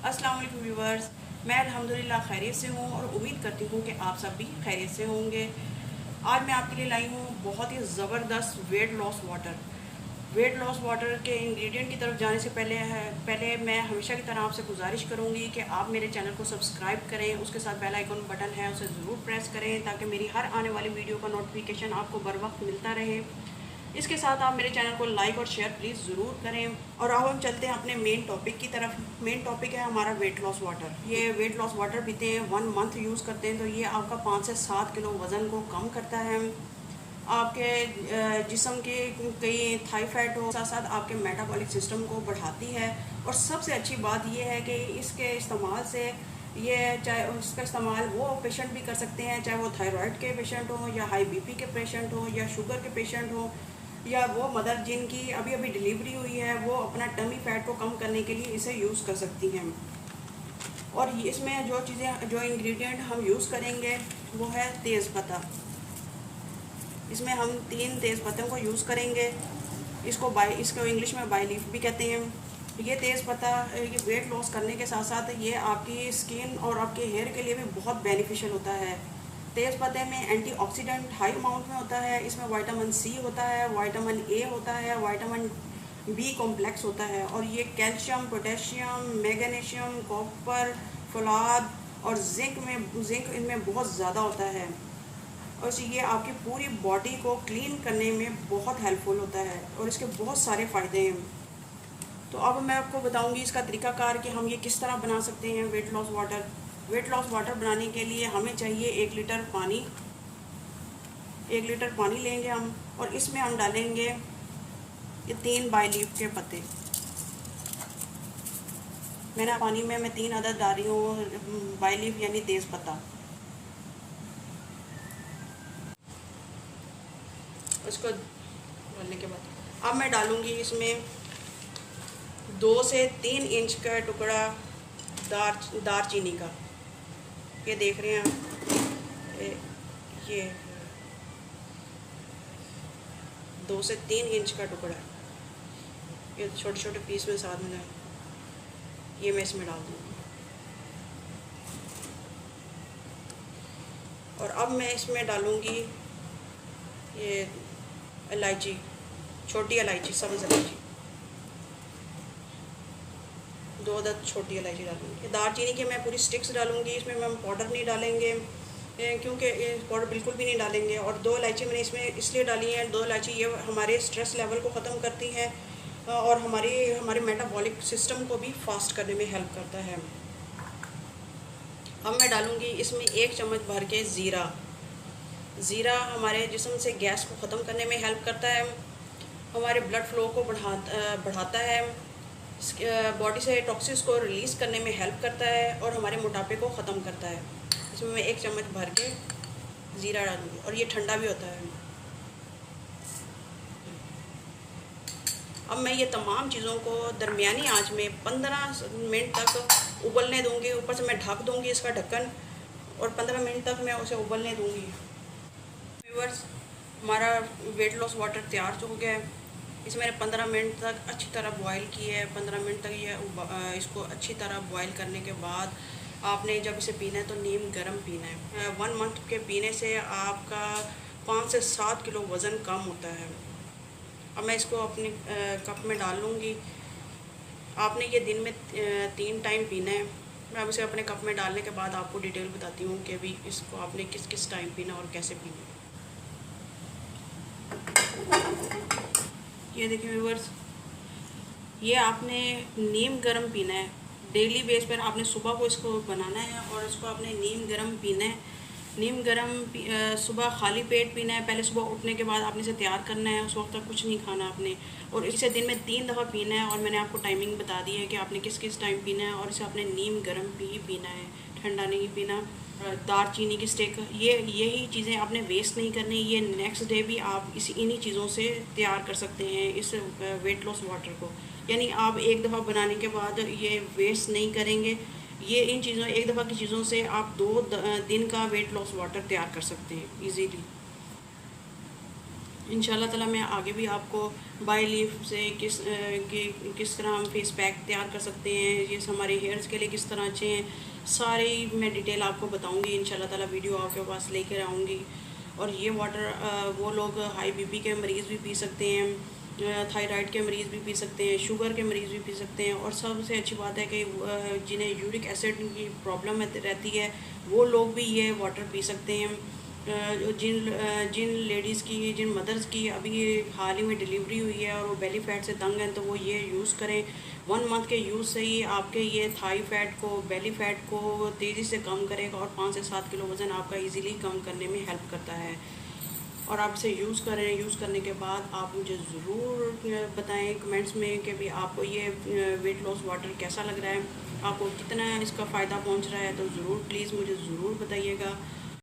अस्सलाम वालेकुम व्यूवर्स, मैं अल्हम्दुलिल्लाह खैरियत से हूँ और उम्मीद करती हूँ कि आप सब भी खैरियत से होंगे। आज मैं आपके लिए लाई हूँ बहुत ही ज़बरदस्त weight loss water. Weight loss water के इंग्रेडिएंट की तरफ जाने से पहले मैं हमेशा की तरह आपसे गुजारिश करूँगी कि आप मेरे चैनल को सब्सक्राइब करें, उसके साथ बेल आइकन बटन है उसे ज़रूर प्रेस करें ताकि मेरी हर आने वाली वीडियो का नोटिफिकेशन आपको बर वक्त मिलता रहे। इसके साथ आप मेरे चैनल को लाइक और शेयर प्लीज़ ज़रूर करें। और अब हम चलते हैं अपने मेन टॉपिक की तरफ। मेन टॉपिक है हमारा वेट लॉस वाटर। ये वेट लॉस वाटर पीते हैं, 1 मंथ यूज़ करते हैं तो ये आपका 5 से 7 किलो वज़न को कम करता है। आपके जिस्म के कई थाई फैट हो, साथ साथ आपके मेटाबॉलिक सिस्टम को बढ़ाती है। और सबसे अच्छी बात यह है कि इसके इस्तेमाल से ये चाहे इसका इस्तेमाल वो पेशेंट भी कर सकते हैं, चाहे वो थायराइड के पेशेंट हो या हाई बीपी के पेशेंट हो या शुगर के पेशेंट हो या वो मदर जिनकी अभी अभी डिलीवरी हुई है वो अपना टमी फैट को कम करने के लिए इसे यूज़ कर सकती हैं। और इसमें जो इंग्रेडिएंट हम यूज़ करेंगे वो है तेज़पत्ता। इसमें हम 3 तेज़पत्तों को यूज़ करेंगे। इसको इंग्लिश में बाय लीफ भी कहते हैं। ये तेज़पत्ता ये वेट लॉस करने के साथ साथ ये आपकी स्किन और आपके हेयर के लिए भी बहुत बेनिफिशियल होता है। तेज़पत्ते में एंटीऑक्सीडेंट हाई अमाउंट में होता है। इसमें विटामिन सी होता है, विटामिन ए होता है, विटामिन बी कॉम्प्लेक्स होता है और ये कैल्शियम, पोटेशियम, मैग्नीशियम, कॉपर, फौलाद और जिंक इनमें बहुत ज़्यादा होता है। और ये आपकी पूरी बॉडी को क्लीन करने में बहुत हेल्पफुल होता है और इसके बहुत सारे फ़ायदे हैं। तो अब मैं आपको बताऊंगी इसका तरीकाकार कि हम ये किस तरह बना सकते हैं weight loss water. Weight loss water बनाने के लिए हमें चाहिए 1 लीटर पानी। 1 लीटर पानी लेंगे हम और इसमें हम डालेंगे ये 3 बाय लीफ के पत्ते। मैंने पानी में मैं 3 अदद डाल रही हूँ बाय लीफ यानी तेज़पत्ता। इसको डालने के बाद अब मैं डालूँगी इसमें 2 से 3 इंच का टुकड़ा दारचीनी का। ये देख रहे हैं आप, ये 2 से 3 इंच का टुकड़ा, ये छोटे छोटे पीस में साथ में ये मैं इसमें डाल दूँगी। और अब मैं इसमें डालूँगी ये इलायची, छोटी इलायची, सब्ज़ इलायची, 2 अदद छोटी इलायची डालूँगी। दालचीनी की मैं पूरी स्टिक्स डालूँगी, इसमें हम पाउडर नहीं डालेंगे क्योंकि पाउडर बिल्कुल भी नहीं डालेंगे। और 2 इलायची मैंने इसमें इसलिए डाली है, 2 इलायची ये हमारे स्ट्रेस लेवल को ख़त्म करती हैं और हमारे मेटाबॉलिक सिस्टम को भी फास्ट करने में हेल्प करता है। अब मैं डालूँगी इसमें 1 चम्मच भर के ज़ीरा हमारे जिस्म से गैस को ख़त्म करने में हेल्प करता है, हमारे ब्लड फ्लो को बढ़ाता है, बॉडी से टॉक्सिन्स को रिलीज़ करने में हेल्प करता है और हमारे मोटापे को ख़त्म करता है। इसमें मैं 1 चम्मच भर के ज़ीरा डालूँगी और ये ठंडा भी होता है। अब मैं ये तमाम चीज़ों को दरमियानी आंच में 15 मिनट तक उबलने दूँगी। ऊपर से मैं ढक दूँगी इसका ढक्कन और 15 मिनट तक मैं उसे उबलने दूँगी। व्यूअर्स, हमारा वेट लॉस वाटर तैयार हो गया है। इसे मैंने 15 मिनट तक अच्छी तरह बॉईल किया है। 15 मिनट तक ये इसको अच्छी तरह बॉईल करने के बाद आपने जब इसे पीना है तो नीम गर्म पीना है। 1 मंथ के पीने से आपका 5 से 7 किलो वज़न कम होता है। अब मैं इसको अपने कप में डाल लूँगी। आपने ये दिन में 3 टाइम पीना है। मैं अब इसे अपने कप में डालने के बाद आपको डिटेल बताती हूँ कि अभी इसको आपने किस किस टाइम पीना और कैसे पीना। ये देखिए व्यूअर्स, ये आपने नीम गर्म पीना है। डेली बेस पर आपने सुबह को इसको बनाना है और इसको आपने नीम गर्म पीना है। नीम गर्म सुबह खाली पेट पीना है। पहले सुबह उठने के बाद आपने इसे तैयार करना है, उस वक्त तक कुछ नहीं खाना आपने। और इसे दिन में 3 दफ़ा पीना है और मैंने आपको टाइमिंग बता दी है कि आपने किस किस टाइम पीना है। और इसे आपने नीम गर्म ही पीना है, ठंडा नहीं पीना। दालचीनी की स्टिक, यही चीज़ें आपने वेस्ट नहीं करनी। ये नेक्स्ट डे भी आप इन्हीं चीज़ों से तैयार कर सकते हैं इस वेट लॉस वाटर को। यानी आप एक दफ़ा बनाने के बाद ये वेस्ट नहीं करेंगे। ये इन चीज़ों एक दफ़ा की चीज़ों से आप 2 दिन का वेट लॉस वाटर तैयार कर सकते हैं इजीली। इंशाल्लाह ताला मैं आगे भी आपको बाय लीफ से किस तरह हम फेस पैक तैयार कर सकते हैं, ये हमारे हेयर्स के लिए किस तरह अच्छे हैं, सारी मैं डिटेल आपको बताऊंगी इंशाल्लाह ताला। वीडियो आपके पास लेकर आऊँगी। और ये वाटर वो लोग हाई बीपी के मरीज़ भी पी सकते हैं, थायराइड के मरीज़ भी पी सकते हैं, शुगर के मरीज़ भी पी सकते हैं। और सबसे अच्छी बात है कि जिन्हें यूरिक एसिड की प्रॉब्लम रहती है वो लोग भी ये वाटर पी सकते हैं। जिन लेडीज़ की, जिन मदर्स की अभी हाल ही में डिलीवरी हुई है और वो बेली फैट से तंग हैं, तो वो ये यूज़ करें। 1 मंथ के यूज़ से ही आपके ये थाई फैट को, बेली फैट को तेज़ी से कम करेगा और 5 से 7 किलो वज़न आपका इजीली कम करने में हेल्प करता है। और आप इसे यूज़ करें। यूज़ करने के बाद आप मुझे ज़रूर बताएं कमेंट्स में कि भी आपको ये वेट लॉस वाटर कैसा लग रहा है, आपको कितना इसका फ़ायदा पहुंच रहा है। तो ज़रूर प्लीज़ मुझे ज़रूर बताइएगा।